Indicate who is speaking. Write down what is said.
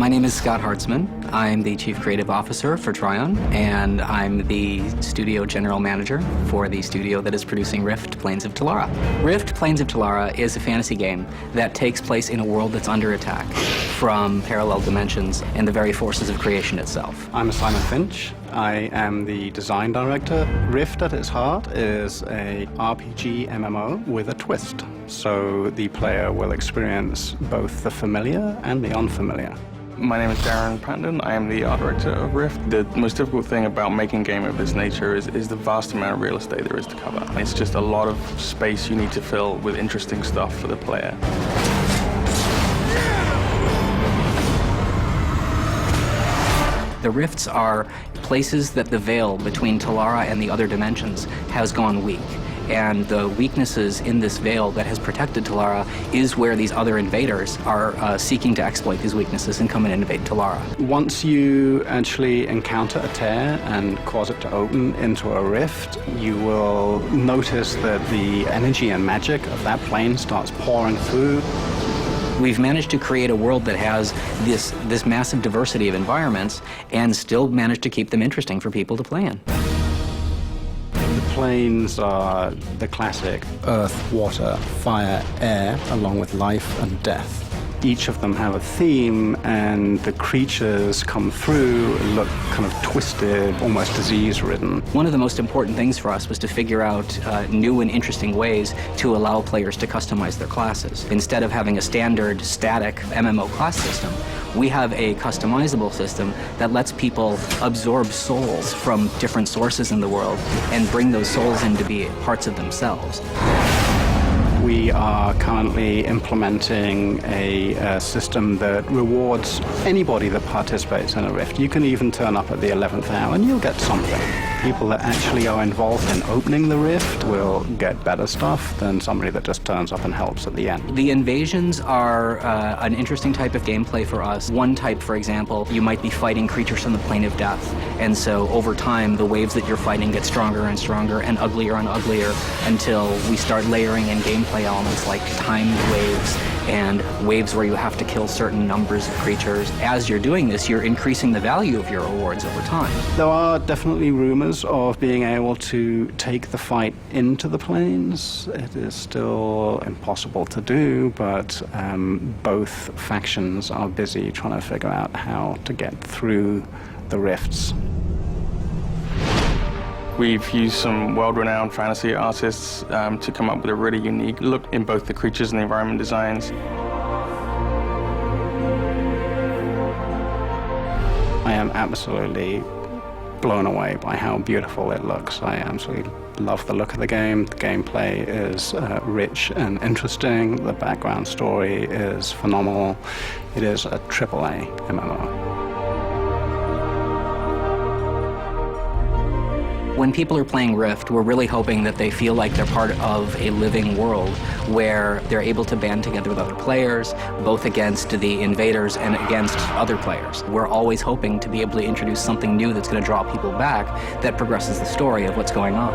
Speaker 1: My name is Scott Hartzman. I'm the Chief Creative Officer for Trion, and I'm the Studio General Manager for the studio that is producing Rift: Plains of Telara. Rift: Plains of Telara is a fantasy game that takes place in a world that's under attack from parallel dimensions and the very forces of creation itself.
Speaker 2: I'm Simon Finch. I am the design director. Rift at its heart is a RPG MMO with a twist. So the player will experience both the familiar and the unfamiliar.
Speaker 3: My name is Darren Prandon. I am the art director of Rift. The most difficult thing about making a game of this nature is the vast amount of real estate there is to cover. It's just a lot of space you need to fill with interesting stuff for the player.
Speaker 1: The rifts are places that the veil between Telara and the other dimensions has gone weak. And the weaknesses in this veil that has protected Telara is where these other invaders are seeking to exploit these weaknesses and come and invade Telara.
Speaker 2: Once you actually encounter a tear and cause it to open into a rift, you will notice that the energy and magic of that plane starts pouring through.
Speaker 1: We've managed to create a world that has this massive diversity of environments and still managed to keep them interesting for people to play in.
Speaker 2: The planes are the classic earth, water, fire, air, along with life and death. Each of them have a theme, and the creatures come through, look kind of twisted, almost disease-ridden.
Speaker 1: One of the most important things for us was to figure out new and interesting ways to allow players to customize their classes. Instead of having a standard, static MMO class system, we have a customizable system that lets people absorb souls from different sources in the world and bring those souls in to be parts of themselves.
Speaker 2: We are currently implementing a system that rewards anybody that participates in a Rift. You can even turn up at the 11th hour and you'll get something. People that actually are involved in opening the Rift will get better stuff than somebody that just turns up and helps at the end.
Speaker 1: The invasions are an interesting type of gameplay for us. One type, for example, you might be fighting creatures from the plane of death, and so over time the waves that you're fighting get stronger and stronger and uglier until we start layering in gameplay elements like timed waves and waves where you have to kill certain numbers of creatures. As you're doing this, you're increasing the value of your rewards over time.
Speaker 2: There are definitely rumors of being able to take the fight into the planes. It is still impossible to do, but both factions are busy trying to figure out how to get through the rifts.
Speaker 3: We've used some world-renowned fantasy artists to come up with a really unique look in both the creatures and the environment designs.
Speaker 2: I am absolutely blown away by how beautiful it looks. I absolutely love the look of the game. The gameplay is rich and interesting. The background story is phenomenal. It is a AAA MMO.
Speaker 1: When people are playing Rift, we're really hoping that they feel like they're part of a living world where they're able to band together with other players, both against the invaders and against other players. We're always hoping to be able to introduce something new that's going to draw people back that progresses the story of what's going on.